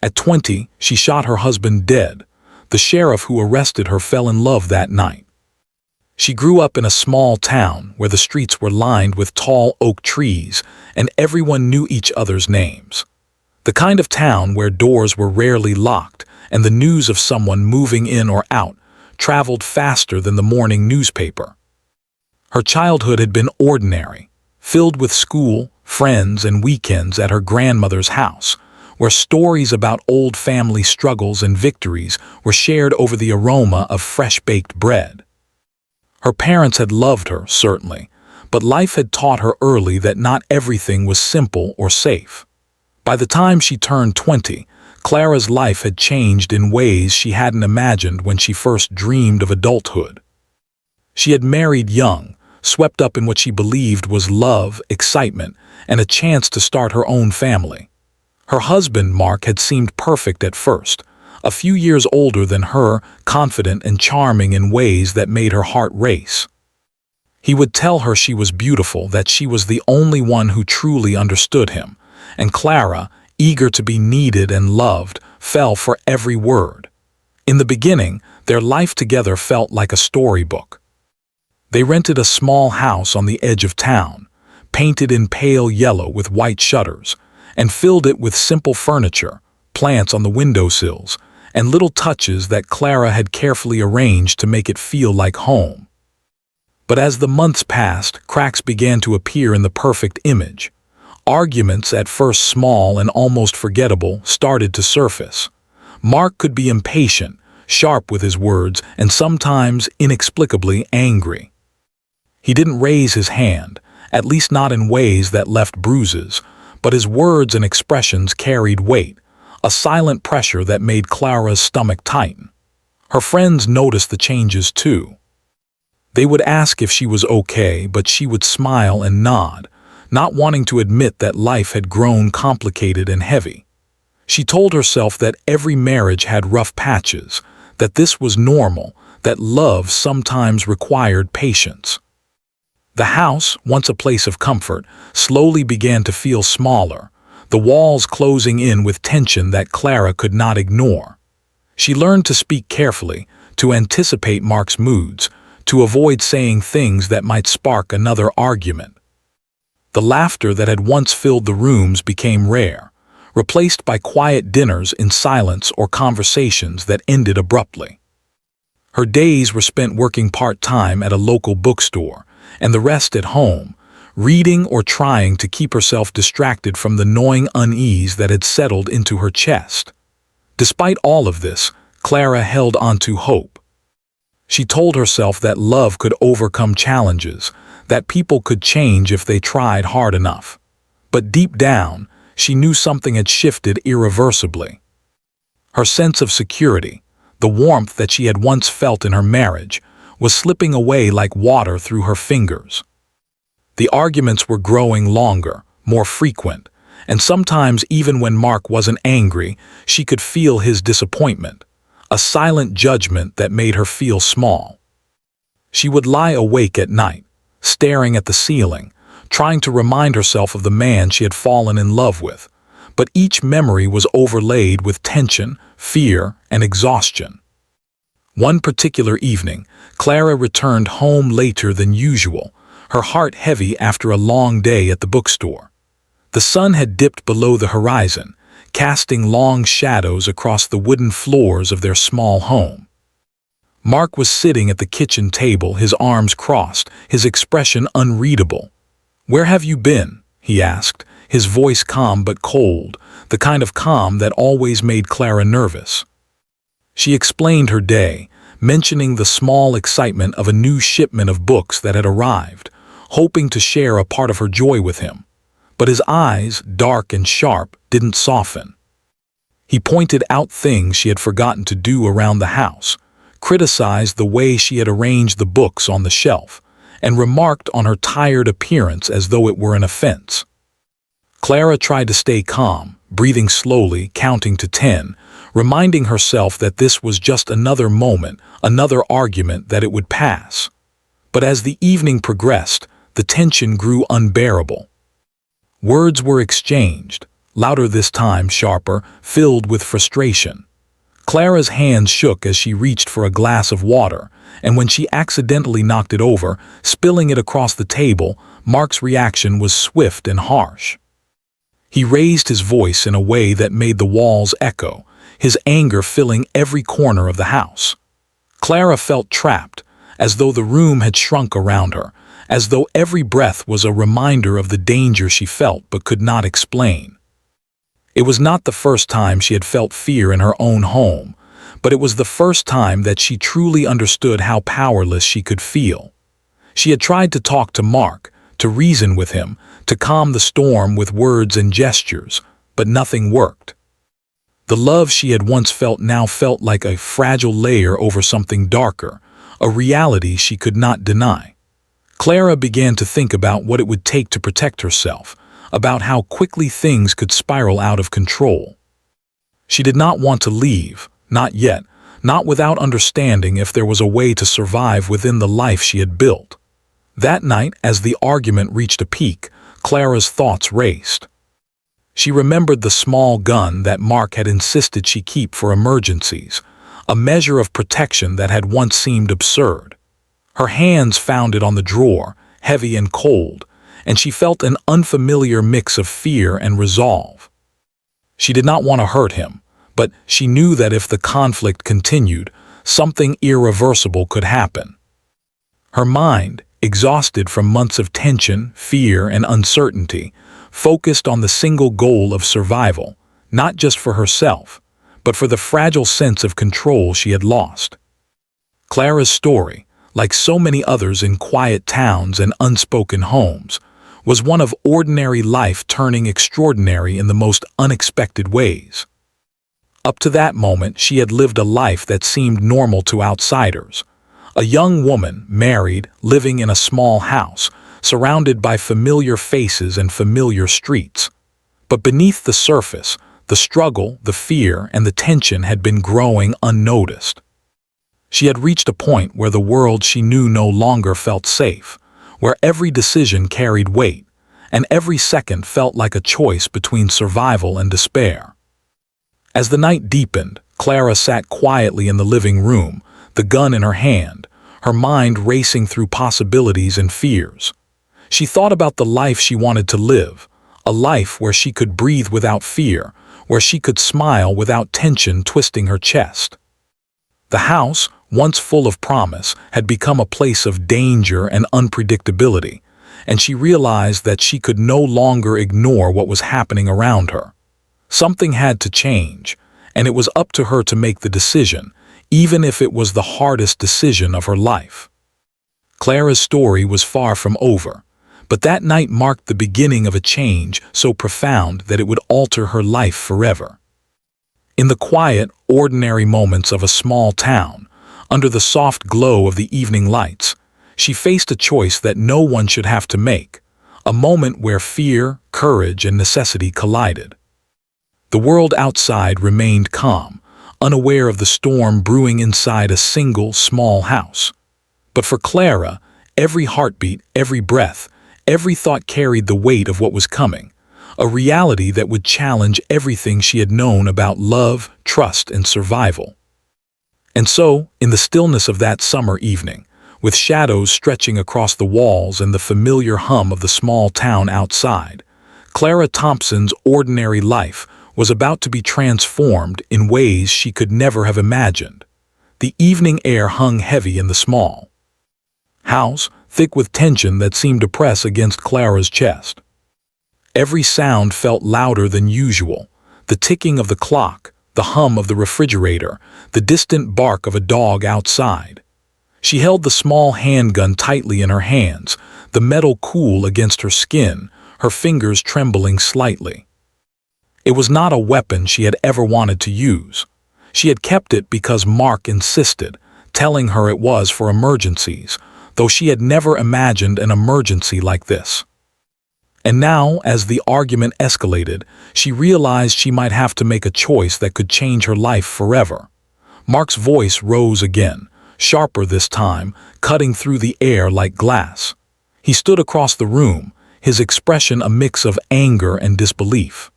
At 20, she shot her husband dead. The sheriff who arrested her fell in love that night. She grew up in a small town where the streets were lined with tall oak trees and everyone knew each other's names. The kind of town where doors were rarely locked and the news of someone moving in or out traveled faster than the morning newspaper. Her childhood had been ordinary, filled with school, friends, and weekends at her grandmother's house, where stories about old family struggles and victories were shared over the aroma of fresh-baked bread. Her parents had loved her, certainly, but life had taught her early that not everything was simple or safe. By the time she turned 20, Clara's life had changed in ways she hadn't imagined when she first dreamed of adulthood. She had married young, swept up in what she believed was love, excitement, and a chance to start her own family. Her husband, Mark, had seemed perfect at first, a few years older than her, confident and charming in ways that made her heart race. He would tell her she was beautiful, that she was the only one who truly understood him, and Clara, eager to be needed and loved, fell for every word. In the beginning, their life together felt like a storybook. They rented a small house on the edge of town, painted in pale yellow with white shutters, and filled it with simple furniture, plants on the windowsills, and little touches that Clara had carefully arranged to make it feel like home. But as the months passed, cracks began to appear in the perfect image. Arguments, at first small and almost forgettable, started to surface. Mark could be impatient, sharp with his words, and sometimes inexplicably angry. He didn't raise his hand, at least not in ways that left bruises, but his words and expressions carried weight, a silent pressure that made Clara's stomach tighten. Her friends noticed the changes too. They would ask if she was okay, but she would smile and nod, not wanting to admit that life had grown complicated and heavy. She told herself that every marriage had rough patches, that this was normal, that love sometimes required patience. The house, once a place of comfort, slowly began to feel smaller, the walls closing in with tension that Clara could not ignore. She learned to speak carefully, to anticipate Mark's moods, to avoid saying things that might spark another argument. The laughter that had once filled the rooms became rare, replaced by quiet dinners in silence or conversations that ended abruptly. Her days were spent working part-time at a local bookstore, and the rest at home, reading or trying to keep herself distracted from the gnawing unease that had settled into her chest. Despite all of this, Clara held onto hope. She told herself that love could overcome challenges, that people could change if they tried hard enough. But deep down, she knew something had shifted irreversibly. Her sense of security, the warmth that she had once felt in her marriage, was slipping away like water through her fingers. The arguments were growing longer, more frequent, and sometimes even when Mark wasn't angry, she could feel his disappointment, a silent judgment that made her feel small. She would lie awake at night, staring at the ceiling, trying to remind herself of the man she had fallen in love with, but each memory was overlaid with tension, fear, and exhaustion. One particular evening, Clara returned home later than usual, her heart heavy after a long day at the bookstore. The sun had dipped below the horizon, casting long shadows across the wooden floors of their small home. Mark was sitting at the kitchen table, his arms crossed, his expression unreadable. "Where have you been?" he asked, his voice calm but cold, the kind of calm that always made Clara nervous. She explained her day, mentioning the small excitement of a new shipment of books that had arrived, hoping to share a part of her joy with him. But his eyes, dark and sharp, didn't soften. He pointed out things she had forgotten to do around the house, criticized the way she had arranged the books on the shelf, and remarked on her tired appearance as though it were an offense. Clara tried to stay calm, breathing slowly, counting to 10, reminding herself that this was just another moment, another argument, that it would pass. But as the evening progressed, the tension grew unbearable. Words were exchanged, louder this time, sharper, filled with frustration. Clara's hands shook as she reached for a glass of water, and when she accidentally knocked it over, spilling it across the table, Mark's reaction was swift and harsh. He raised his voice in a way that made the walls echo, his anger filling every corner of the house. Clara felt trapped, as though the room had shrunk around her, as though every breath was a reminder of the danger she felt but could not explain. It was not the first time she had felt fear in her own home, but it was the first time that she truly understood how powerless she could feel. She had tried to talk to Mark, to reason with him, to calm the storm with words and gestures, but nothing worked. The love she had once felt now felt like a fragile layer over something darker, a reality she could not deny. Clara began to think about what it would take to protect herself, about how quickly things could spiral out of control. She did not want to leave, not yet, not without understanding if there was a way to survive within the life she had built. That night, as the argument reached a peak, Clara's thoughts raced. She remembered the small gun that Mark had insisted she keep for emergencies, a measure of protection that had once seemed absurd. Her hands found it on the drawer, heavy and cold, and she felt an unfamiliar mix of fear and resolve. She did not want to hurt him, but she knew that if the conflict continued, something irreversible could happen. Her mind, exhausted from months of tension, fear, and uncertainty, focused on the single goal of survival, not just for herself, but for the fragile sense of control she had lost. Clara's story, like so many others in quiet towns and unspoken homes, was one of ordinary life turning extraordinary in the most unexpected ways. Up to that moment, she had lived a life that seemed normal to outsiders. A young woman, married, living in a small house, surrounded by familiar faces and familiar streets. But beneath the surface, the struggle, the fear, and the tension had been growing unnoticed. She had reached a point where the world she knew no longer felt safe, where every decision carried weight, and every second felt like a choice between survival and despair. As the night deepened, Clara sat quietly in the living room, the gun in her hand, her mind racing through possibilities and fears. She thought about the life she wanted to live, a life where she could breathe without fear, where she could smile without tension twisting her chest. The house, once full of promise, had become a place of danger and unpredictability, and she realized that she could no longer ignore what was happening around her. Something had to change, and it was up to her to make the decision, even if it was the hardest decision of her life. Clara's story was far from over, but that night marked the beginning of a change so profound that it would alter her life forever. In the quiet, ordinary moments of a small town, under the soft glow of the evening lights, she faced a choice that no one should have to make, a moment where fear, courage, and necessity collided. The world outside remained calm, unaware of the storm brewing inside a single, small house. But for Clara, every heartbeat, every breath, every thought carried the weight of what was coming, a reality that would challenge everything she had known about love, trust, and survival. And so, in the stillness of that summer evening, with shadows stretching across the walls and the familiar hum of the small town outside, Clara Thompson's ordinary life was about to be transformed in ways she could never have imagined. The evening air hung heavy in the small house, thick with tension that seemed to press against Clara's chest. Every sound felt louder than usual, the ticking of the clock, the hum of the refrigerator, the distant bark of a dog outside. She held the small handgun tightly in her hands, the metal cool against her skin, her fingers trembling slightly. It was not a weapon she had ever wanted to use. She had kept it because Mark insisted, telling her it was for emergencies, though she had never imagined an emergency like this. And now, as the argument escalated, she realized she might have to make a choice that could change her life forever. Mark's voice rose again, sharper this time, cutting through the air like glass. He stood across the room, his expression a mix of anger and disbelief.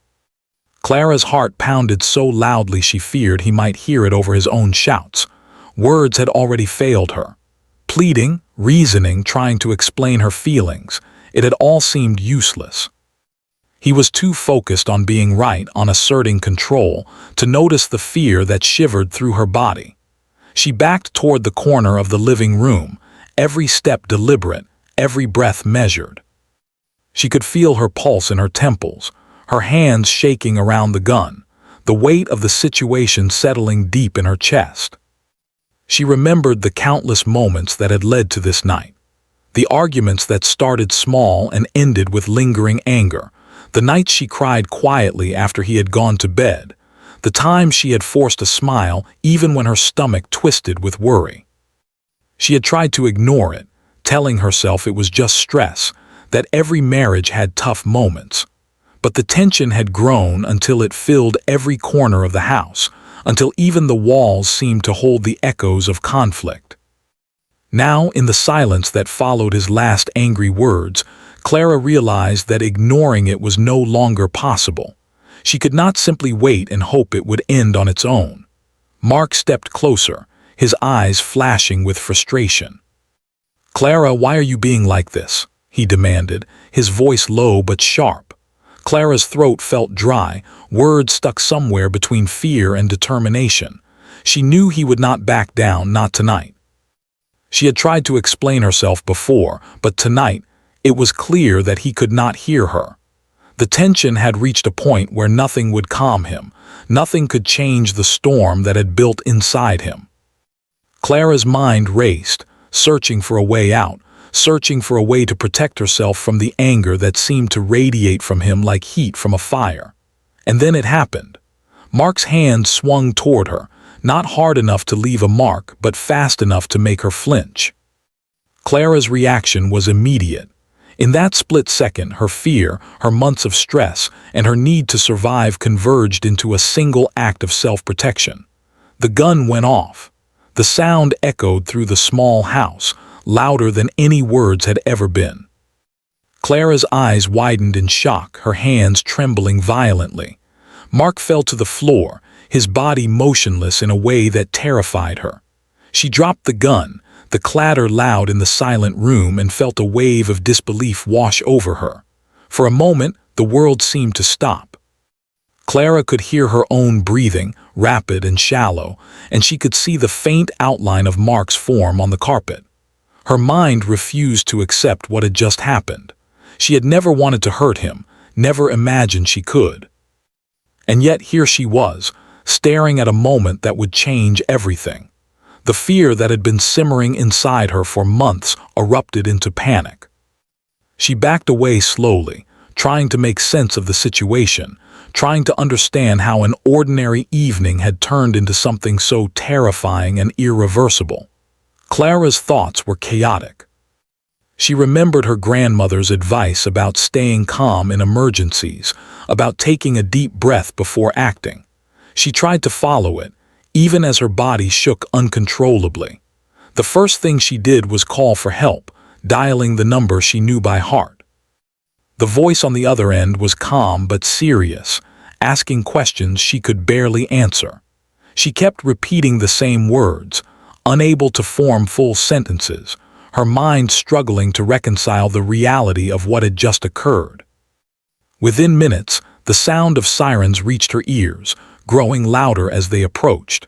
Clara's heart pounded so loudly she feared he might hear it over his own shouts. Words had already failed her. Pleading, reasoning, trying to explain her feelings, it had all seemed useless. He was too focused on being right, on asserting control, to notice the fear that shivered through her body. She backed toward the corner of the living room, every step deliberate, every breath measured. She could feel her pulse in her temples, her hands shaking around the gun, the weight of the situation settling deep in her chest. She remembered the countless moments that had led to this night. The arguments that started small and ended with lingering anger. The nights she cried quietly after he had gone to bed. The times she had forced a smile even when her stomach twisted with worry. She had tried to ignore it, telling herself it was just stress, that every marriage had tough moments. But the tension had grown until it filled every corner of the house, until even the walls seemed to hold the echoes of conflict. Now, in the silence that followed his last angry words, Clara realized that ignoring it was no longer possible. She could not simply wait and hope it would end on its own. Mark stepped closer, his eyes flashing with frustration. "Clara, why are you being like this?" he demanded, his voice low but sharp. Clara's throat felt dry, words stuck somewhere between fear and determination. She knew he would not back down, not tonight. She had tried to explain herself before, but tonight, it was clear that he could not hear her. The tension had reached a point where nothing would calm him, nothing could change the storm that had built inside him. Clara's mind raced, searching for a way out, searching for a way to protect herself from the anger that seemed to radiate from him like heat from a fire. And then it happened. Mark's hand swung toward her, not hard enough to leave a mark, but fast enough to make her flinch. Clara's reaction was immediate. In that split second, her fear, her months of stress, and her need to survive converged into a single act of self-protection. The gun went off. The sound echoed through the small house, louder than any words had ever been. Clara's eyes widened in shock, her hands trembling violently. Mark fell to the floor, his body motionless in a way that terrified her. She dropped the gun, the clatter loud in the silent room, and felt a wave of disbelief wash over her. For a moment, the world seemed to stop. Clara could hear her own breathing, rapid and shallow, and she could see the faint outline of Mark's form on the carpet. Her mind refused to accept what had just happened. She had never wanted to hurt him, never imagined she could. And yet here she was, staring at a moment that would change everything. The fear that had been simmering inside her for months erupted into panic. She backed away slowly, trying to make sense of the situation, trying to understand how an ordinary evening had turned into something so terrifying and irreversible. Clara's thoughts were chaotic. She remembered her grandmother's advice about staying calm in emergencies, about taking a deep breath before acting. She tried to follow it, even as her body shook uncontrollably. The first thing she did was call for help, dialing the number she knew by heart. The voice on the other end was calm but serious, asking questions she could barely answer. She kept repeating the same words, unable to form full sentences, her mind struggling to reconcile the reality of what had just occurred. Within minutes, the sound of sirens reached her ears, growing louder as they approached.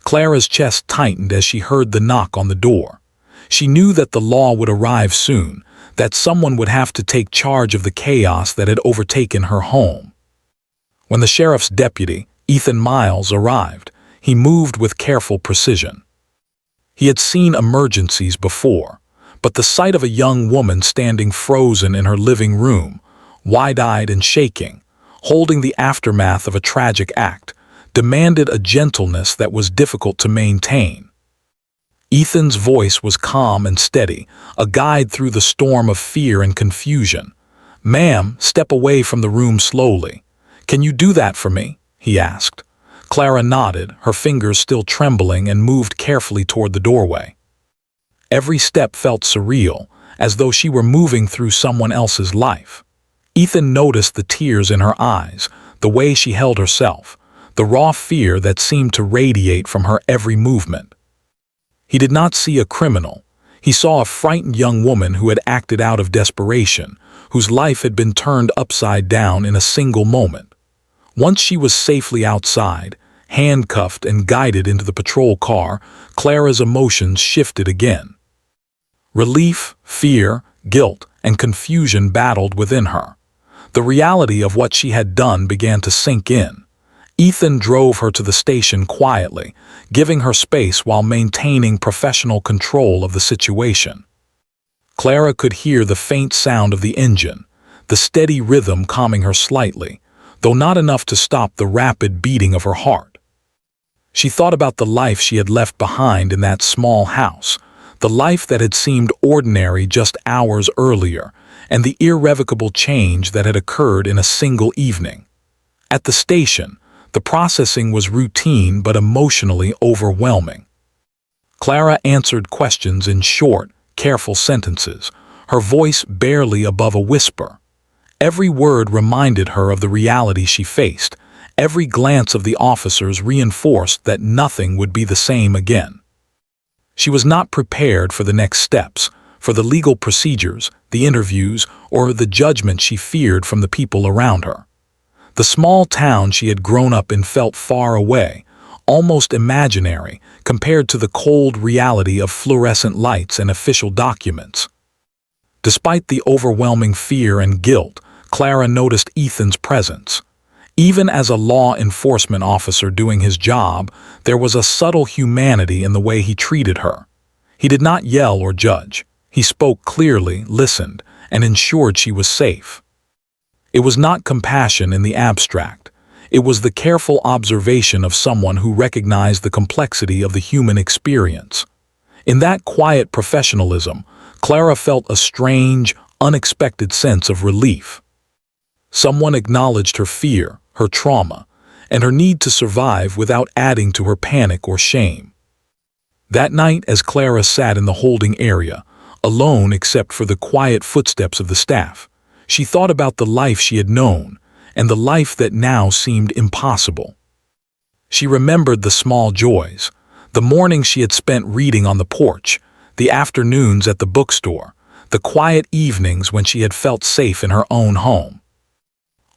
Clara's chest tightened as she heard the knock on the door. She knew that the law would arrive soon, that someone would have to take charge of the chaos that had overtaken her home. When the sheriff's deputy, Ethan Miles, arrived, he moved with careful precision. He had seen emergencies before, but the sight of a young woman standing frozen in her living room, wide-eyed and shaking, holding the aftermath of a tragic act, demanded a gentleness that was difficult to maintain. Ethan's voice was calm and steady, a guide through the storm of fear and confusion. "Ma'am, step away from the room slowly. Can you do that for me?" he asked. Clara nodded, her fingers still trembling, and moved carefully toward the doorway. Every step felt surreal, as though she were moving through someone else's life. Ethan noticed the tears in her eyes, the way she held herself, the raw fear that seemed to radiate from her every movement. He did not see a criminal. He saw a frightened young woman who had acted out of desperation, whose life had been turned upside down in a single moment. Once she was safely outside, handcuffed and guided into the patrol car, Clara's emotions shifted again. Relief, fear, guilt, and confusion battled within her. The reality of what she had done began to sink in. Ethan drove her to the station quietly, giving her space while maintaining professional control of the situation. Clara could hear the faint sound of the engine, the steady rhythm calming her slightly, though not enough to stop the rapid beating of her heart. She thought about the life she had left behind in that small house, the life that had seemed ordinary just hours earlier, and the irrevocable change that had occurred in a single evening. At the station, the processing was routine but emotionally overwhelming. Clara answered questions in short, careful sentences, her voice barely above a whisper. Every word reminded her of the reality she faced. Every glance of the officers reinforced that nothing would be the same again. She was not prepared for the next steps, for the legal procedures, the interviews, or the judgment she feared from the people around her. The small town she had grown up in felt far away, almost imaginary, compared to the cold reality of fluorescent lights and official documents. Despite the overwhelming fear and guilt, Clara noticed Ethan's presence. Even as a law enforcement officer doing his job, there was a subtle humanity in the way he treated her. He did not yell or judge. He spoke clearly, listened, and ensured she was safe. It was not compassion in the abstract. It was the careful observation of someone who recognized the complexity of the human experience. In that quiet professionalism, Clara felt a strange, unexpected sense of relief. Someone acknowledged her fear, her trauma, and her need to survive without adding to her panic or shame. That night, as Clara sat in the holding area, alone except for the quiet footsteps of the staff, she thought about the life she had known and the life that now seemed impossible. She remembered the small joys, the mornings she had spent reading on the porch, the afternoons at the bookstore, the quiet evenings when she had felt safe in her own home.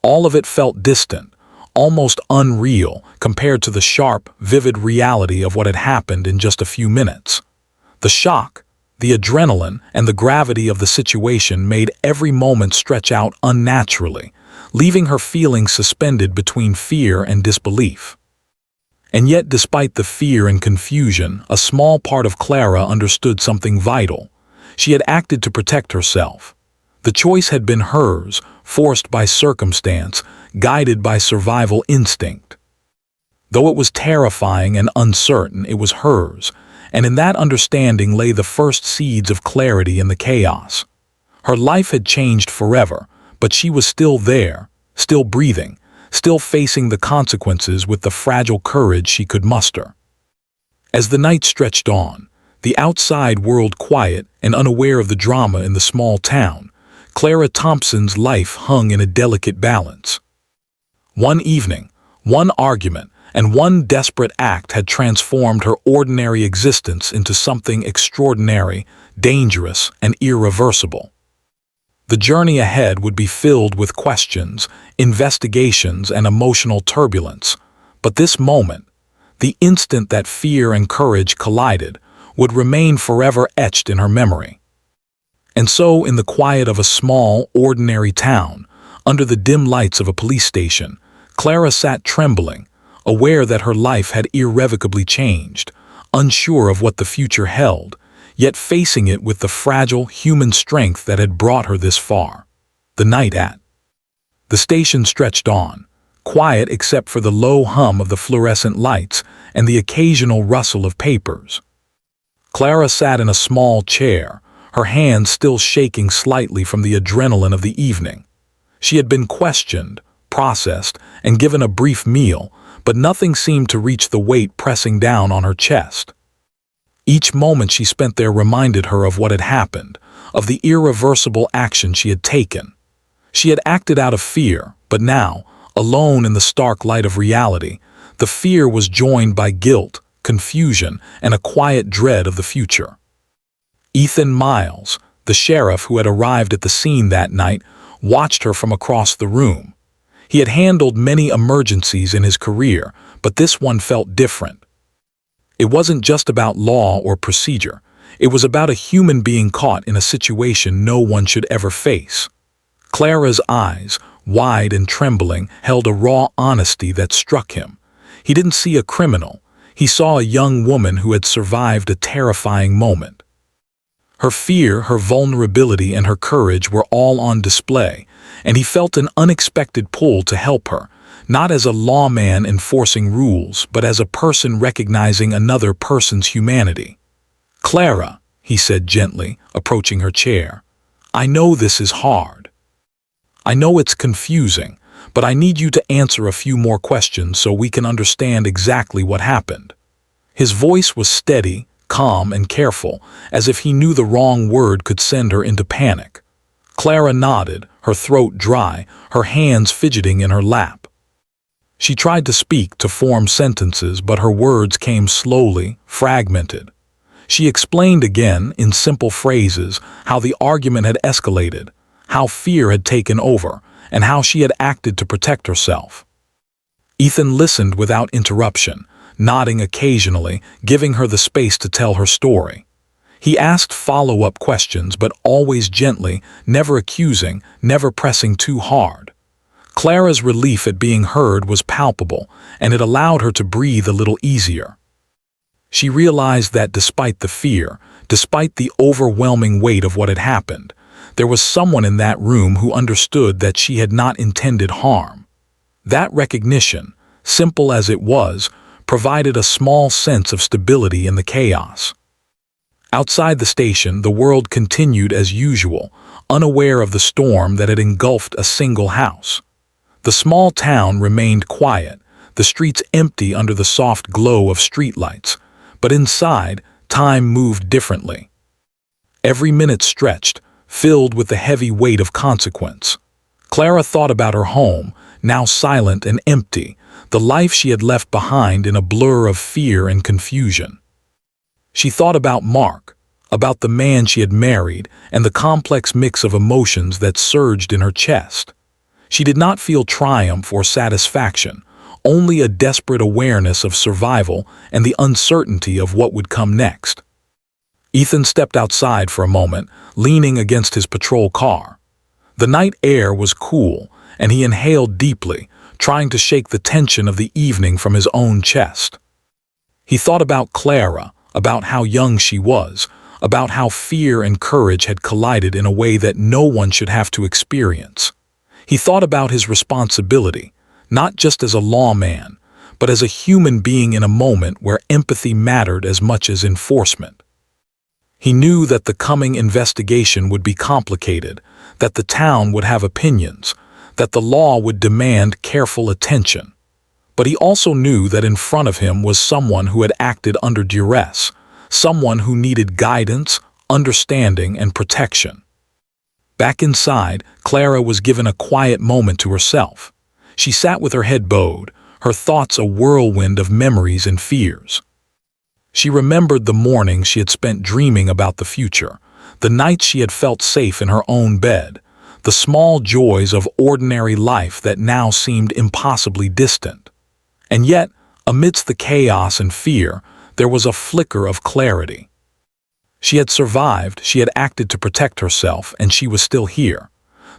All of it felt distant, almost unreal compared to the sharp, vivid reality of what had happened in just a few minutes. The shock, the adrenaline, and the gravity of the situation made every moment stretch out unnaturally, leaving her feeling suspended between fear and disbelief. And yet, despite the fear and confusion, a small part of Clara understood something vital. She had acted to protect herself. The choice had been hers, forced by circumstance, guided by survival instinct. Though it was terrifying and uncertain, it was hers, and in that understanding lay the first seeds of clarity in the chaos. Her life had changed forever, but she was still there, still breathing, still facing the consequences with the fragile courage she could muster. As the night stretched on, the outside world quiet and unaware of the drama in the small town, Clara Thompson's life hung in a delicate balance. One evening, one argument, and one desperate act had transformed her ordinary existence into something extraordinary, dangerous, and irreversible. The journey ahead would be filled with questions, investigations, and emotional turbulence, but this moment, the instant that fear and courage collided, would remain forever etched in her memory. And so, in the quiet of a small, ordinary town, under the dim lights of a police station, Clara sat trembling, aware that her life had irrevocably changed, unsure of what the future held, yet facing it with the fragile human strength that had brought her this far. The night at the station stretched on, quiet except for the low hum of the fluorescent lights and the occasional rustle of papers. Clara sat in a small chair, her hands still shaking slightly from the adrenaline of the evening. She had been questioned, processed, and given a brief meal, but nothing seemed to reach the weight pressing down on her chest. Each moment she spent there reminded her of what had happened, of the irreversible action she had taken. She had acted out of fear, but now, Alone in the stark light of reality, the fear was joined by guilt, confusion, and a quiet dread of the future. Ethan Miles, the sheriff who had arrived at the scene that night, watched her from across the room. He had handled many emergencies in his career, but this one felt different. It wasn't just about law or procedure. It was about a human being caught in a situation no one should ever face. Clara's eyes, wide and trembling, held a raw honesty that struck him. He didn't see a criminal. He saw a young woman who had survived a terrifying moment. Her fear, her vulnerability, and her courage were all on display, and he felt an unexpected pull to help her, not as a lawman enforcing rules, but as a person recognizing another person's humanity. "Clara," he said gently, approaching her chair, "I know this is hard. I know it's confusing, but I need you to answer a few more questions so we can understand exactly what happened." His voice was steady, calm, and careful, as if he knew the wrong word could send her into panic. Clara nodded, her throat dry, her hands fidgeting in her lap. She tried to speak, to form sentences, but her words came slowly, fragmented. She explained again, in simple phrases, how the argument had escalated, how fear had taken over, and how she had acted to protect herself. Ethan listened without interruption, nodding occasionally, giving her the space to tell her story. He asked follow-up questions, but always gently, never accusing, never pressing too hard. Clara's relief at being heard was palpable, and it allowed her to breathe a little easier. She realized that despite the fear, despite the overwhelming weight of what had happened, there was someone in that room who understood that she had not intended harm. That recognition, simple as it was, provided a small sense of stability in the chaos. Outside the station, the world continued as usual, unaware of the storm that had engulfed a single house. The small town remained quiet, the streets empty under the soft glow of streetlights, but inside, time moved differently. Every minute stretched, filled with the heavy weight of consequence. Clara thought about her home, now silent and empty, the life she had left behind in a blur of fear and confusion. She thought about Mark, about the man she had married, and the complex mix of emotions that surged in her chest. She did not feel triumph or satisfaction, only a desperate awareness of survival and the uncertainty of what would come next. Ethan stepped outside for a moment, leaning against his patrol car. The night air was cool, and he inhaled deeply, trying to shake the tension of the evening from his own chest. He thought about Clara, about how young she was, about how fear and courage had collided in a way that no one should have to experience. He thought about his responsibility, not just as a lawman, but as a human being in a moment where empathy mattered as much as enforcement. He knew that the coming investigation would be complicated, that the town would have opinions, that the law would demand careful attention. But he also knew that in front of him was someone who had acted under duress, someone who needed guidance, understanding, and protection. Back inside, Clara was given a quiet moment to herself. She sat with her head bowed, her thoughts a whirlwind of memories and fears. She remembered the mornings she had spent dreaming about the future, the nights she had felt safe in her own bed, the small joys of ordinary life that now seemed impossibly distant. And yet, amidst the chaos and fear, there was a flicker of clarity. She had survived, she had acted to protect herself, and she was still here.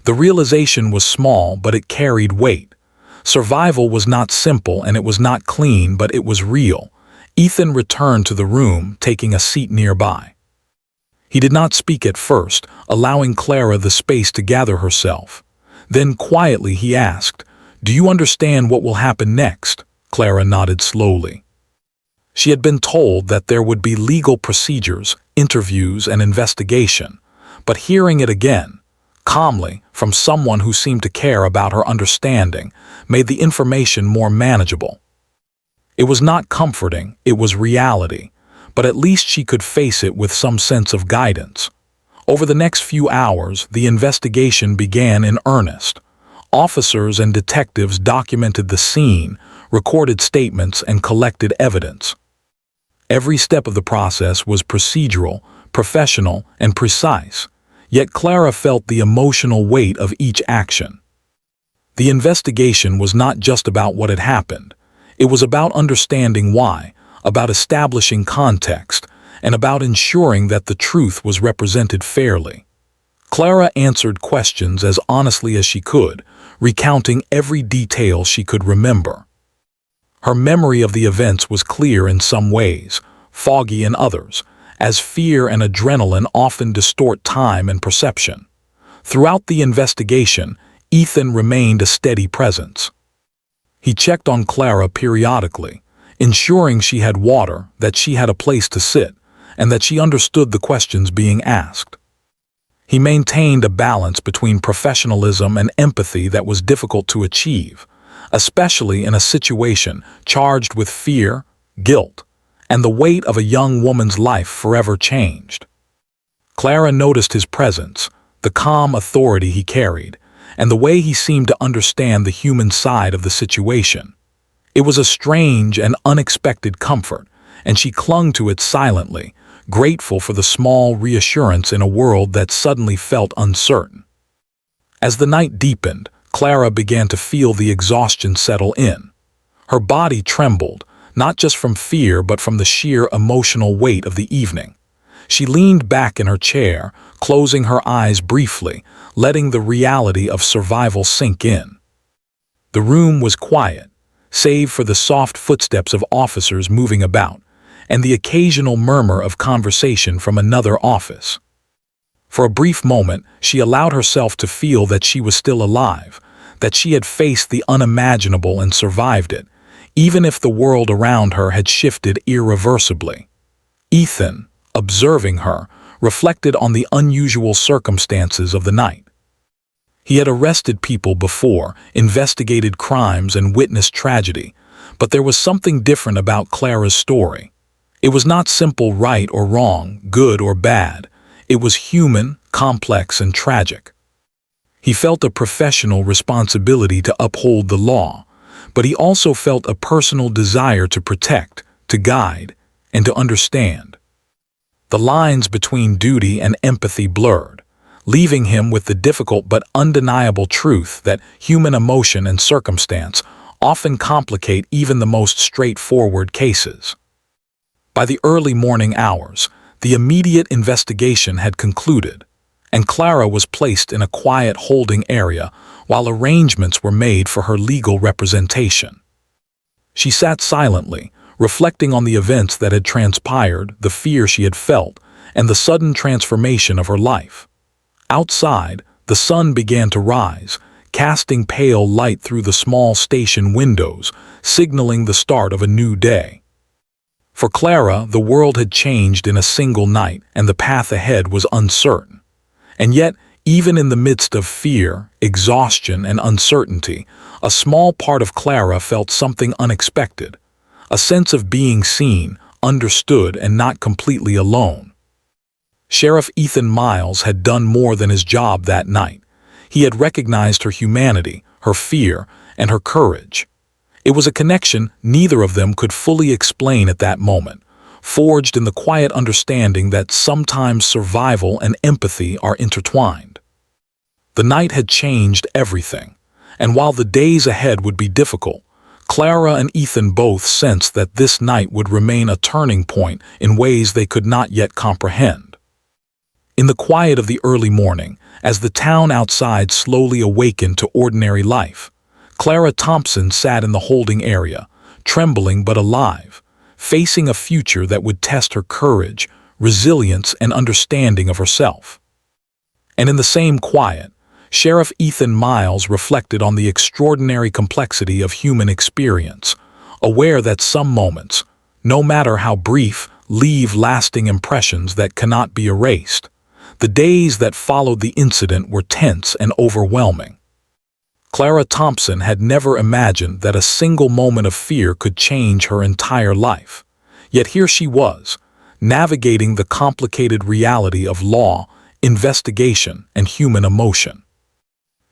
The realization was small, but it carried weight. Survival was not simple, and it was not clean, but it was real. Ethan returned to the room, taking a seat nearby. He did not speak at first, allowing Clara the space to gather herself. Then quietly he asked, "Do you understand what will happen next?" Clara nodded slowly. She had been told that there would be legal procedures, interviews, and investigation, but hearing it again, calmly, from someone who seemed to care about her understanding, made the information more manageable. It was not comforting, it was reality, but at least she could face it with some sense of guidance. Over the next few hours, the investigation began in earnest. Officers and detectives documented the scene, recorded statements, and collected evidence. Every step of the process was procedural, professional, and precise, yet Clara felt the emotional weight of each action. The investigation was not just about what had happened. It was about understanding why, about establishing context, and about ensuring that the truth was represented fairly. Clara answered questions as honestly as she could, recounting every detail she could remember. Her memory of the events was clear in some ways, foggy in others, as fear and adrenaline often distort time and perception. Throughout the investigation, Ethan remained a steady presence. He checked on Clara periodically, ensuring she had water, that she had a place to sit, and that she understood the questions being asked. He maintained a balance between professionalism and empathy that was difficult to achieve, especially in a situation charged with fear, guilt, and the weight of a young woman's life forever changed. Clara noticed his presence, the calm authority he carried, and the way he seemed to understand the human side of the situation. It was a strange and unexpected comfort, and she clung to it silently, grateful for the small reassurance in a world that suddenly felt uncertain. As the night deepened, Clara began to feel the exhaustion settle in. Her body trembled, not just from fear but from the sheer emotional weight of the evening. She leaned back in her chair, closing her eyes briefly, letting the reality of survival sink in. The room was quiet, save for the soft footsteps of officers moving about, and the occasional murmur of conversation from another office. For a brief moment, she allowed herself to feel that she was still alive, that she had faced the unimaginable and survived it, even if the world around her had shifted irreversibly. Ethan, observing her, reflected on the unusual circumstances of the night. He had arrested people before, investigated crimes, and witnessed tragedy, but there was something different about Clara's story. It was not simple right or wrong, good or bad. It was human, complex, and tragic. He felt a professional responsibility to uphold the law, but he also felt a personal desire to protect, to guide, and to understand. The lines between duty and empathy blurred, leaving him with the difficult but undeniable truth that human emotion and circumstance often complicate even the most straightforward cases. By the early morning hours, the immediate investigation had concluded, and Clara was placed in a quiet holding area while arrangements were made for her legal representation. She sat silently, reflecting on the events that had transpired, the fear she had felt, and the sudden transformation of her life. Outside, the sun began to rise, casting pale light through the small station windows, signaling the start of a new day. For Clara, the world had changed in a single night, and the path ahead was uncertain. And yet, even in the midst of fear, exhaustion, and uncertainty, a small part of Clara felt something unexpected, a sense of being seen, understood, and not completely alone. Sheriff Ethan Miles had done more than his job that night. He had recognized her humanity, her fear, and her courage. It was a connection neither of them could fully explain at that moment, forged in the quiet understanding that sometimes survival and empathy are intertwined. The night had changed everything, and while the days ahead would be difficult, Clara and Ethan both sensed that this night would remain a turning point in ways they could not yet comprehend. In the quiet of the early morning, as the town outside slowly awakened to ordinary life, Clara Thompson sat in the holding area, trembling but alive, facing a future that would test her courage, resilience, and understanding of herself. And in the same quiet, Sheriff Ethan Miles reflected on the extraordinary complexity of human experience, aware that some moments, no matter how brief, leave lasting impressions that cannot be erased. The days that followed the incident were tense and overwhelming. Clara Thompson had never imagined that a single moment of fear could change her entire life. Yet here she was, navigating the complicated reality of law, investigation, and human emotion.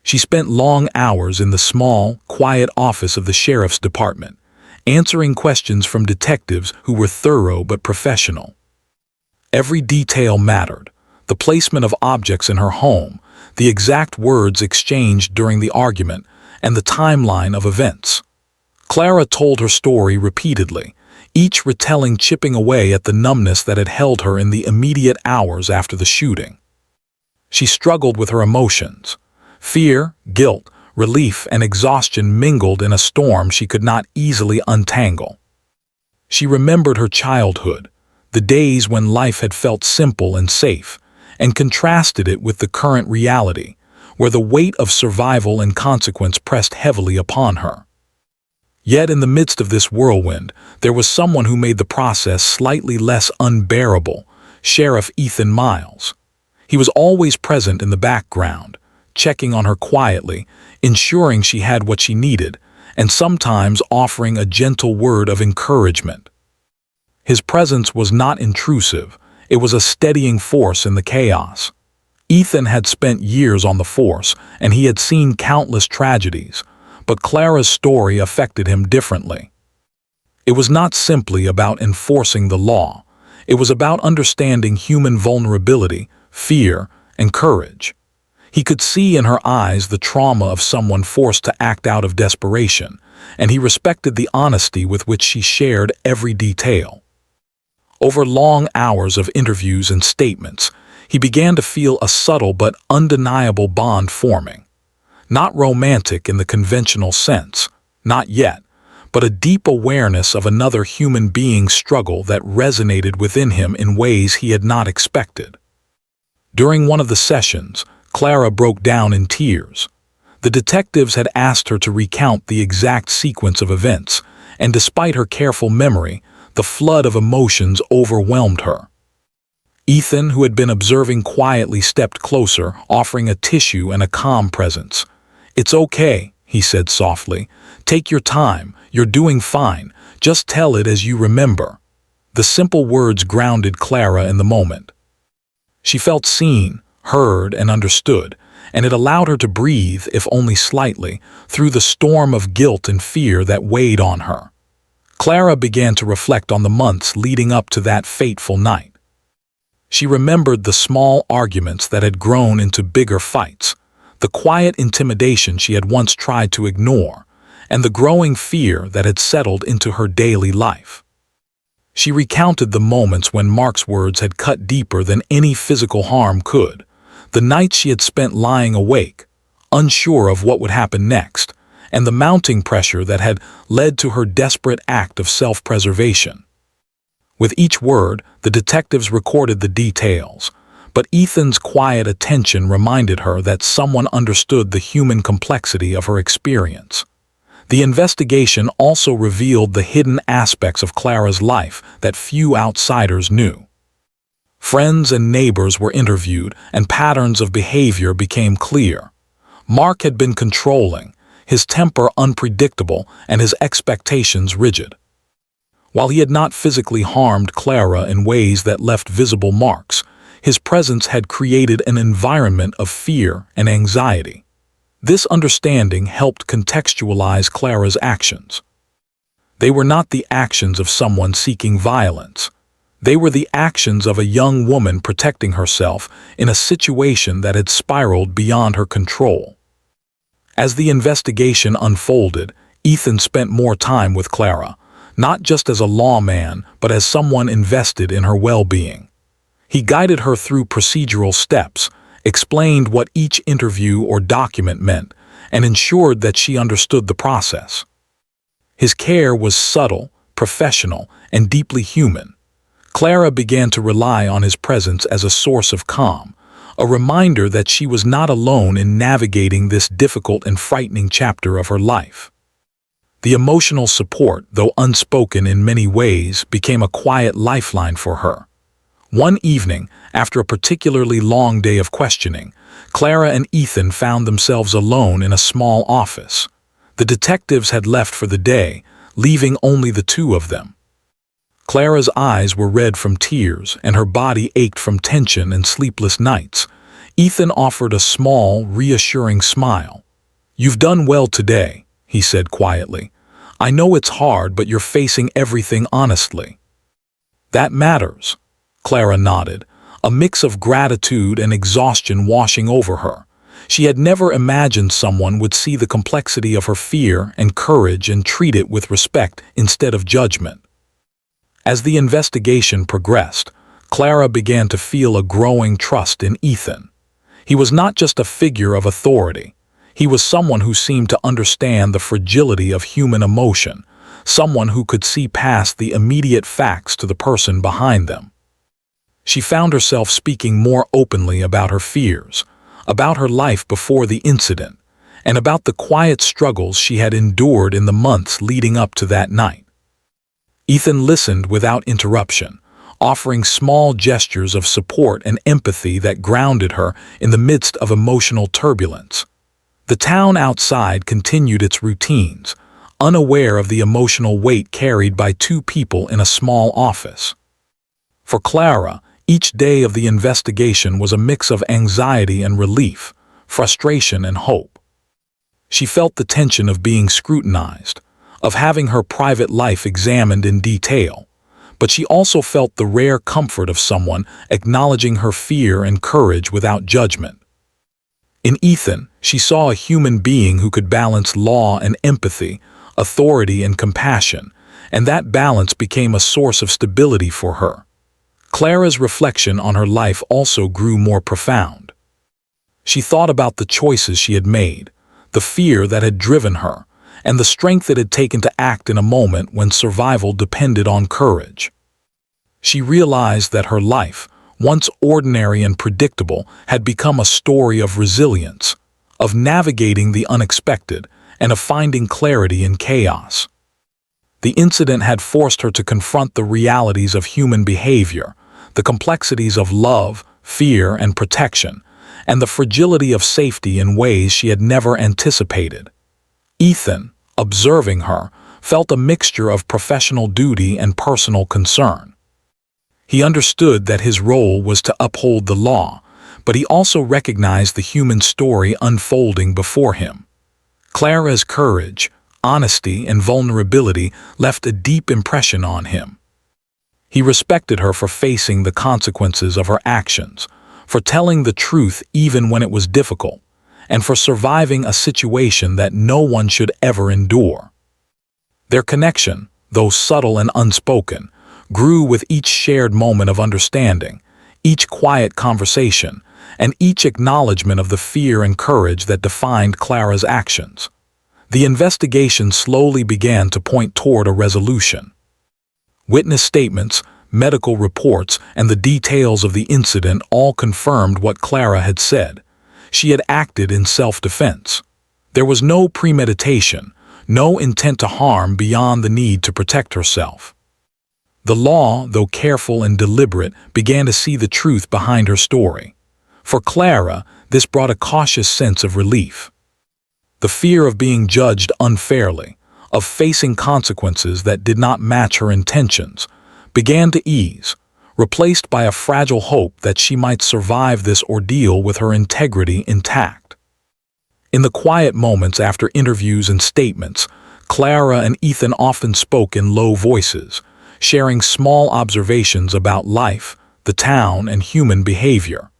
She spent long hours in the small, quiet office of the sheriff's department, answering questions from detectives who were thorough but professional. Every detail mattered: the placement of objects in her home, the exact words exchanged during the argument, and the timeline of events. Clara told her story repeatedly, each retelling chipping away at the numbness that had held her in the immediate hours after the shooting. She struggled with her emotions. Fear, guilt, relief, and exhaustion mingled in a storm she could not easily untangle. She remembered her childhood, the days when life had felt simple and safe, and contrasted it with the current reality, where the weight of survival and consequence pressed heavily upon her. Yet in the midst of this whirlwind, there was someone who made the process slightly less unbearable: Sheriff Ethan Miles. He was always present in the background, checking on her quietly, ensuring she had what she needed, and sometimes offering a gentle word of encouragement. His presence was not intrusive; it was a steadying force in the chaos. Ethan had spent years on the force, and he had seen countless tragedies, but Clara's story affected him differently. It was not simply about enforcing the law. It was about understanding human vulnerability, fear, and courage. He could see in her eyes the trauma of someone forced to act out of desperation, and he respected the honesty with which she shared every detail. Over long hours of interviews and statements, he began to feel a subtle but undeniable bond forming. Not romantic in the conventional sense, not yet, but a deep awareness of another human being's struggle that resonated within him in ways he had not expected. During one of the sessions, Clara broke down in tears. The detectives had asked her to recount the exact sequence of events, and despite her careful memory, the flood of emotions overwhelmed her. Ethan, who had been observing quietly, stepped closer, offering a tissue and a calm presence. "It's okay," he said softly. "Take your time. You're doing fine. Just tell it as you remember." The simple words grounded Clara in the moment. She felt seen, heard, and understood, and it allowed her to breathe, if only slightly, through the storm of guilt and fear that weighed on her. Clara began to reflect on the months leading up to that fateful night. She remembered the small arguments that had grown into bigger fights, the quiet intimidation she had once tried to ignore, and the growing fear that had settled into her daily life. She recounted the moments when Mark's words had cut deeper than any physical harm could, the nights she had spent lying awake, unsure of what would happen next, and the mounting pressure that had led to her desperate act of self-preservation. With each word, the detectives recorded the details, but Ethan's quiet attention reminded her that someone understood the human complexity of her experience. The investigation also revealed the hidden aspects of Clara's life that few outsiders knew. Friends and neighbors were interviewed, and patterns of behavior became clear. Mark had been controlling, his temper unpredictable, and his expectations rigid. While he had not physically harmed Clara in ways that left visible marks, his presence had created an environment of fear and anxiety. This understanding helped contextualize Clara's actions. They were not the actions of someone seeking violence. They were the actions of a young woman protecting herself in a situation that had spiraled beyond her control. As the investigation unfolded, Ethan spent more time with Clara, not just as a lawman, but as someone invested in her well-being. He guided her through procedural steps, explained what each interview or document meant, and ensured that she understood the process. His care was subtle, professional, and deeply human. Clara began to rely on his presence as a source of calm, a reminder that she was not alone in navigating this difficult and frightening chapter of her life. The emotional support, though unspoken in many ways, became a quiet lifeline for her. One evening, after a particularly long day of questioning, Clara and Ethan found themselves alone in a small office. The detectives had left for the day, leaving only the two of them. Clara's eyes were red from tears, and her body ached from tension and sleepless nights. Ethan offered a small, reassuring smile. "You've done well today," he said quietly. "I know it's hard, but you're facing everything honestly." "That matters," Clara nodded, a mix of gratitude and exhaustion washing over her. She had never imagined someone would see the complexity of her fear and courage and treat it with respect instead of judgment. As the investigation progressed, Clara began to feel a growing trust in Ethan. He was not just a figure of authority. He was someone who seemed to understand the fragility of human emotion, someone who could see past the immediate facts to the person behind them. She found herself speaking more openly about her fears, about her life before the incident, and about the quiet struggles she had endured in the months leading up to that night. Ethan listened without interruption, offering small gestures of support and empathy that grounded her in the midst of emotional turbulence. The town outside continued its routines, unaware of the emotional weight carried by two people in a small office. For Clara, each day of the investigation was a mix of anxiety and relief, frustration and hope. She felt the tension of being scrutinized, of having her private life examined in detail, but she also felt the rare comfort of someone acknowledging her fear and courage without judgment. In Ethan, she saw a human being who could balance law and empathy, authority and compassion, and that balance became a source of stability for her. Clara's reflection on her life also grew more profound. She thought about the choices she had made, the fear that had driven her, and the strength it had taken to act in a moment when survival depended on courage. She realized that her life, once ordinary and predictable, had become a story of resilience, of navigating the unexpected, and of finding clarity in chaos. The incident had forced her to confront the realities of human behavior, the complexities of love, fear, and protection, and the fragility of safety in ways she had never anticipated. Ethan, observing her, felt a mixture of professional duty and personal concern. He understood that his role was to uphold the law, but he also recognized the human story unfolding before him. Clara's courage, honesty, and vulnerability left a deep impression on him. He respected her for facing the consequences of her actions, for telling the truth even when it was difficult, and for surviving a situation that no one should ever endure. Their connection, though subtle and unspoken, grew with each shared moment of understanding, each quiet conversation, and each acknowledgement of the fear and courage that defined Clara's actions. The investigation slowly began to point toward a resolution. Witness statements, medical reports, and the details of the incident all confirmed what Clara had said. She had acted in self-defense. There was no premeditation, no intent to harm beyond the need to protect herself. The law, though careful and deliberate, began to see the truth behind her story. For Clara, this brought a cautious sense of relief. The fear of being judged unfairly, of facing consequences that did not match her intentions, began to ease, replaced by a fragile hope that she might survive this ordeal with her integrity intact. In the quiet moments after interviews and statements, Clara and Ethan often spoke in low voices, sharing small observations about life, the town, and human behavior.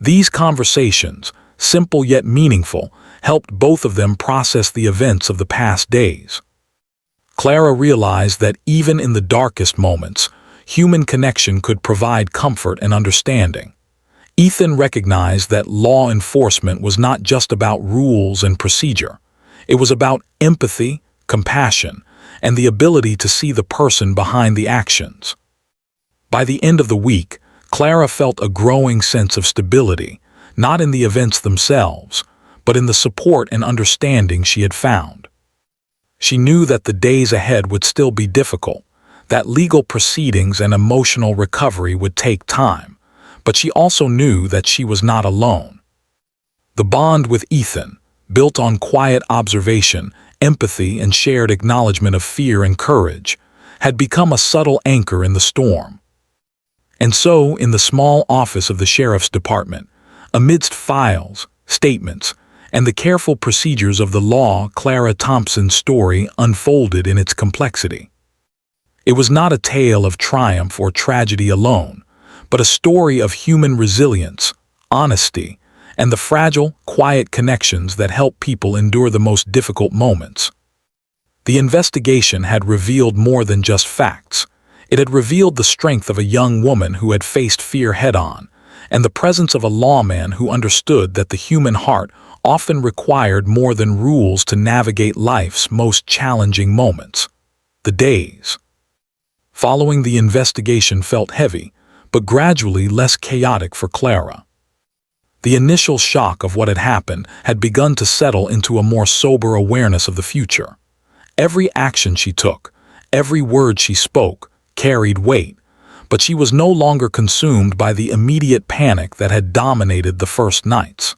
These conversations, simple yet meaningful, helped both of them process the events of the past days. Clara realized that even in the darkest moments, human connection could provide comfort and understanding. Ethan recognized that law enforcement was not just about rules and procedure. It was about empathy, compassion, and the ability to see the person behind the actions. By the end of the week, Clara felt a growing sense of stability, not in the events themselves, but in the support and understanding she had found. She knew that the days ahead would still be difficult, that legal proceedings and emotional recovery would take time, but she also knew that she was not alone. The bond with Ethan, built on quiet observation, empathy, and shared acknowledgement of fear and courage, had become a subtle anchor in the storm. And so, in the small office of the sheriff's department, Amidst files, statements, and the careful procedures of the law, Clara Thompson's story unfolded in its complexity. It was not a tale of triumph or tragedy alone, but a story of human resilience, honesty, and the fragile, quiet connections that help people endure the most difficult moments. The investigation had revealed more than just facts. It had revealed the strength of a young woman who had faced fear head-on, and the presence of a lawman who understood that the human heart often required more than rules to navigate life's most challenging moments. The days following the investigation felt heavy, but gradually less chaotic for Clara. The initial shock of what had happened had begun to settle into a more sober awareness of the future. Every action she took, every word she spoke, carried weight, but she was no longer consumed by the immediate panic that had dominated the first nights.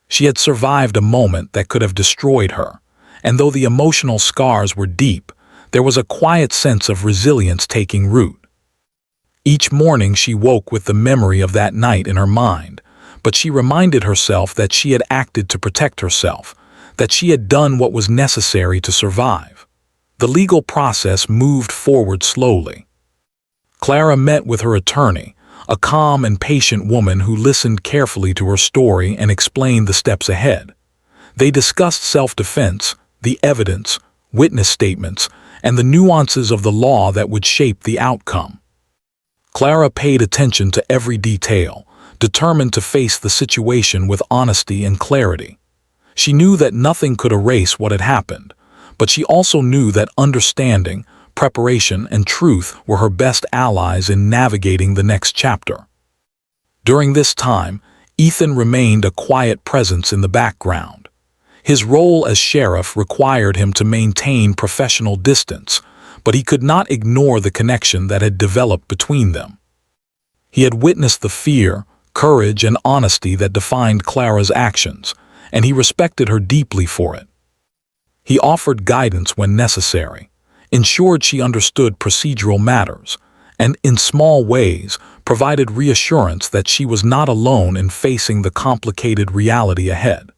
She had survived a moment that could have destroyed her, and though the emotional scars were deep, there was a quiet sense of resilience taking root. Each morning she woke with the memory of that night in her mind, but she reminded herself that she had acted to protect herself, that she had done what was necessary to survive. The legal process moved forward slowly. Clara met with her attorney, a calm and patient woman who listened carefully to her story and explained the steps ahead. They discussed self-defense, the evidence, witness statements, and the nuances of the law that would shape the outcome. Clara paid attention to every detail, determined to face the situation with honesty and clarity. She knew that nothing could erase what had happened, but she also knew that understanding, preparation, and truth were her best allies in navigating the next chapter. During this time, Ethan remained a quiet presence in the background. His role as sheriff required him to maintain professional distance, but he could not ignore the connection that had developed between them. He had witnessed the fear, courage, and honesty that defined Clara's actions, and he respected her deeply for it. He offered guidance when necessary, ensured she understood procedural matters, and, in small ways, provided reassurance that she was not alone in facing the complicated reality ahead.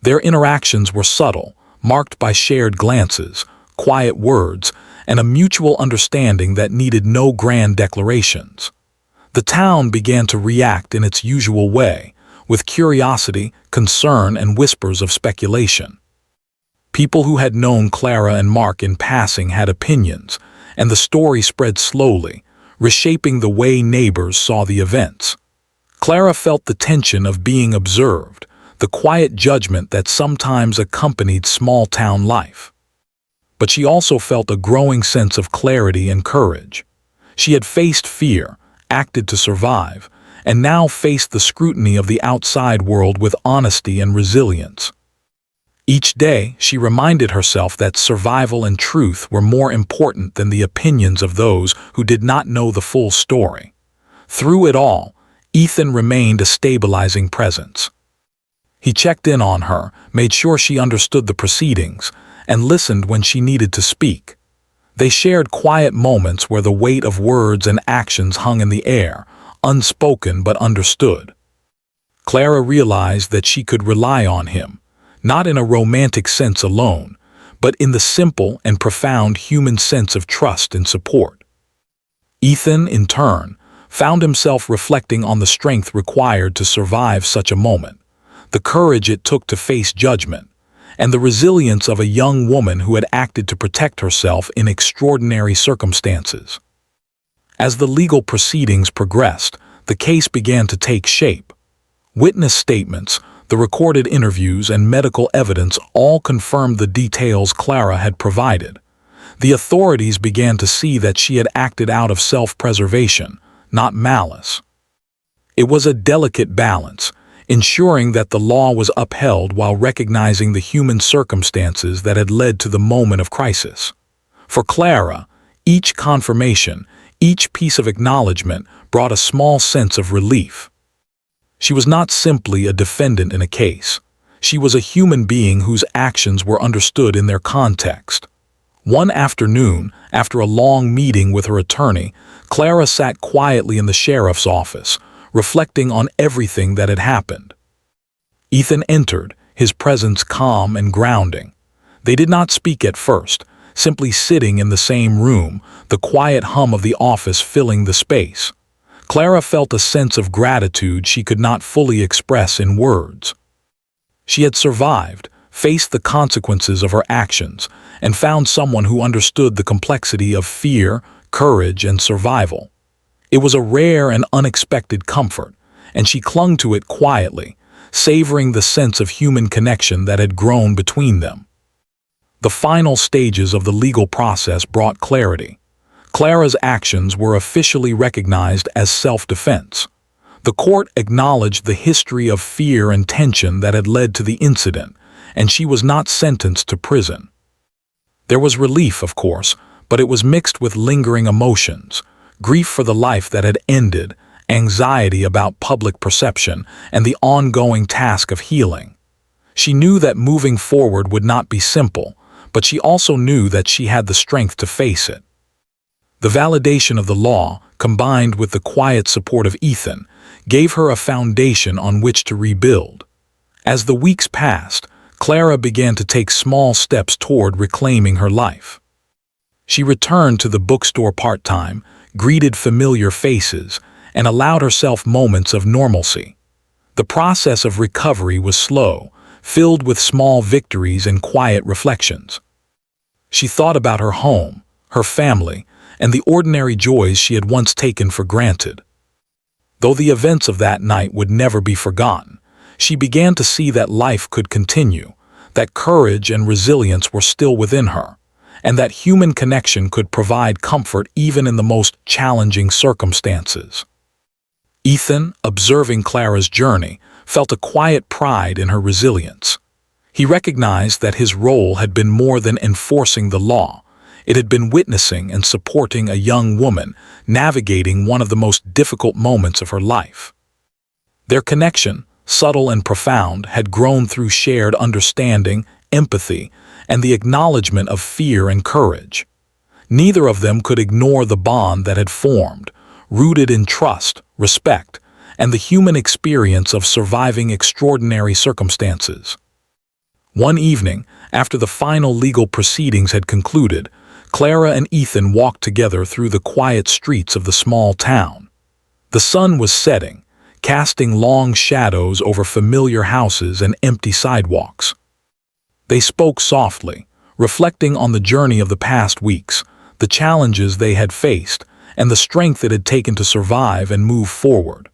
Their interactions were subtle, marked by shared glances, quiet words, and a mutual understanding that needed no grand declarations. The town began to react in its usual way, with curiosity, concern, and whispers of speculation. People who had known Clara and Mark in passing had opinions, and the story spread slowly, reshaping the way neighbors saw the events. Clara felt the tension of being observed, the quiet judgment that sometimes accompanied small-town life. But she also felt a growing sense of clarity and courage. She had faced fear, acted to survive, and now faced the scrutiny of the outside world with honesty and resilience. Each day, she reminded herself that survival and truth were more important than the opinions of those who did not know the full story. Through it all, Ethan remained a stabilizing presence. He checked in on her, made sure she understood the proceedings, and listened when she needed to speak. They shared quiet moments where the weight of words and actions hung in the air, unspoken but understood. Clara realized that she could rely on him, not in a romantic sense alone, but in the simple and profound human sense of trust and support. Ethan, in turn, found himself reflecting on the strength required to survive such a moment, the courage it took to face judgment, and the resilience of a young woman who had acted to protect herself in extraordinary circumstances. As the legal proceedings progressed, the case began to take shape. Witness statements, the recorded interviews, and medical evidence all confirmed the details Clara had provided. The authorities began to see that she had acted out of self-preservation, not malice. It was a delicate balance, ensuring that the law was upheld while recognizing the human circumstances that had led to the moment of crisis. For Clara, each confirmation, each piece of acknowledgement brought a small sense of relief. She was not simply a defendant in a case. She was a human being whose actions were understood in their context. One afternoon, after a long meeting with her attorney, Clara sat quietly in the sheriff's office, reflecting on everything that had happened. Ethan entered, his presence calm and grounding. They did not speak at first, simply sitting in the same room, the quiet hum of the office filling the space. Clara felt a sense of gratitude she could not fully express in words. She had survived, faced the consequences of her actions, and found someone who understood the complexity of fear, courage, and survival. It was a rare and unexpected comfort, and she clung to it quietly, savoring the sense of human connection that had grown between them. The final stages of the legal process brought clarity. Clara's actions were officially recognized as self-defense. The court acknowledged the history of fear and tension that had led to the incident, and she was not sentenced to prison. There was relief, of course, but it was mixed with lingering emotions, grief for the life that had ended, anxiety about public perception, and the ongoing task of healing. She knew that moving forward would not be simple, but she also knew that she had the strength to face it. The validation of the law, combined with the quiet support of Ethan, gave her a foundation on which to rebuild. As the weeks passed, Clara began to take small steps toward reclaiming her life. She returned to the bookstore part-time, greeted familiar faces, and allowed herself moments of normalcy. The process of recovery was slow, filled with small victories and quiet reflections. She thought about her home, her family, and the ordinary joys she had once taken for granted. Though the events of that night would never be forgotten, she began to see that life could continue, that courage and resilience were still within her, and that human connection could provide comfort even in the most challenging circumstances. Ethan, observing Clara's journey, felt a quiet pride in her resilience. He recognized that his role had been more than enforcing the law. It had been witnessing and supporting a young woman navigating one of the most difficult moments of her life. Their connection, subtle and profound, had grown through shared understanding, empathy, and the acknowledgement of fear and courage. Neither of them could ignore the bond that had formed, rooted in trust, respect, and the human experience of surviving extraordinary circumstances. One evening, after the final legal proceedings had concluded, Clara and Ethan walked together through the quiet streets of the small town. The sun was setting, casting long shadows over familiar houses and empty sidewalks. They spoke softly, reflecting on the journey of the past weeks, the challenges they had faced, and the strength it had taken to survive and move forward.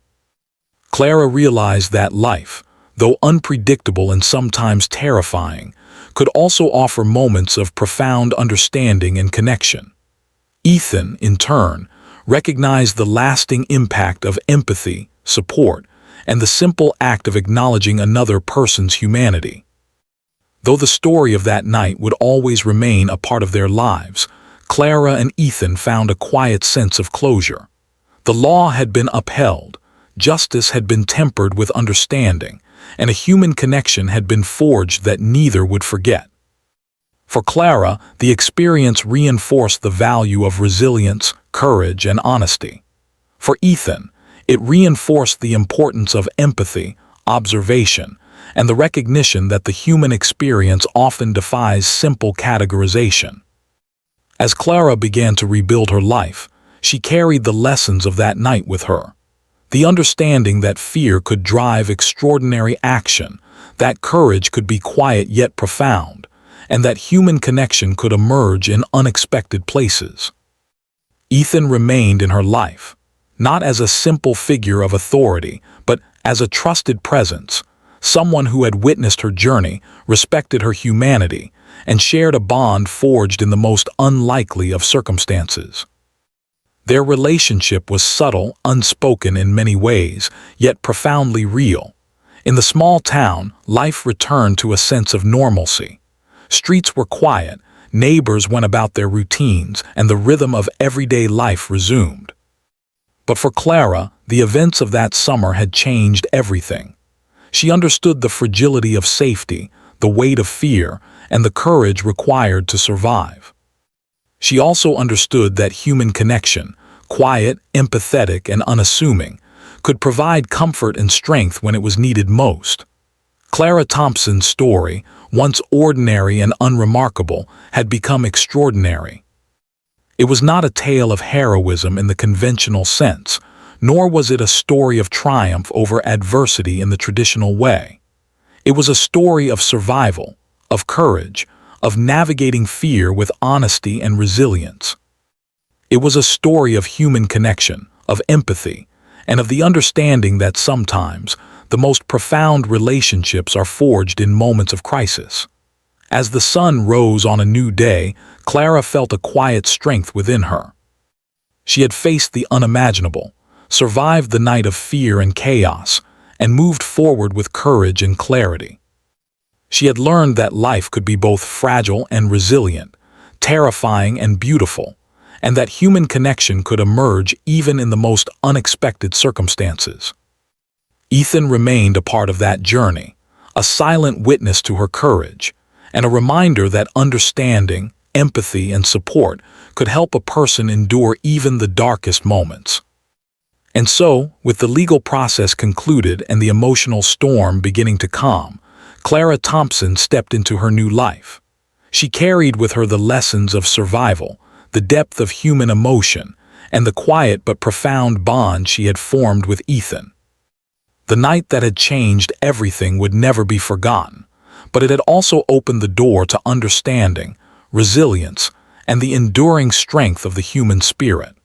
Clara realized that life, though unpredictable and sometimes terrifying, could also offer moments of profound understanding and connection. Ethan, in turn, recognized the lasting impact of empathy, support, and the simple act of acknowledging another person's humanity. Though the story of that night would always remain a part of their lives, Clara and Ethan found a quiet sense of closure. The law had been upheld, justice had been tempered with understanding, and a human connection had been forged that neither would forget. For Clara, the experience reinforced the value of resilience, courage, and honesty. For Ethan, it reinforced the importance of empathy, observation, and the recognition that the human experience often defies simple categorization. As Clara began to rebuild her life, she carried the lessons of that night with her. The understanding that fear could drive extraordinary action, that courage could be quiet yet profound, and that human connection could emerge in unexpected places. Ethan remained in her life, not as a simple figure of authority, but as a trusted presence, someone who had witnessed her journey, respected her humanity, and shared a bond forged in the most unlikely of circumstances. Their relationship was subtle, unspoken in many ways, yet profoundly real. In the small town, life returned to a sense of normalcy. Streets were quiet, neighbors went about their routines, and the rhythm of everyday life resumed. But for Clara, the events of that summer had changed everything. She understood the fragility of safety, the weight of fear, and the courage required to survive. She also understood that human connection, quiet, empathetic, and unassuming, could provide comfort and strength when it was needed most. Clara Thompson's story, once ordinary and unremarkable, had become extraordinary. It was not a tale of heroism in the conventional sense, nor was it a story of triumph over adversity in the traditional way. It was a story of survival, of courage, of navigating fear with honesty and resilience. It was a story of human connection, of empathy, and of the understanding that sometimes the most profound relationships are forged in moments of crisis. As the sun rose on a new day, Clara felt a quiet strength within her. She had faced the unimaginable, survived the night of fear and chaos, and moved forward with courage and clarity. She had learned that life could be both fragile and resilient, terrifying and beautiful, and that human connection could emerge even in the most unexpected circumstances. Ethan remained a part of that journey, a silent witness to her courage, and a reminder that understanding, empathy, and support could help a person endure even the darkest moments. And so, with the legal process concluded and the emotional storm beginning to calm, Clara Thompson stepped into her new life. She carried with her the lessons of survival, the depth of human emotion, and the quiet but profound bond she had formed with Ethan. The night that had changed everything would never be forgotten, but it had also opened the door to understanding, resilience, and the enduring strength of the human spirit.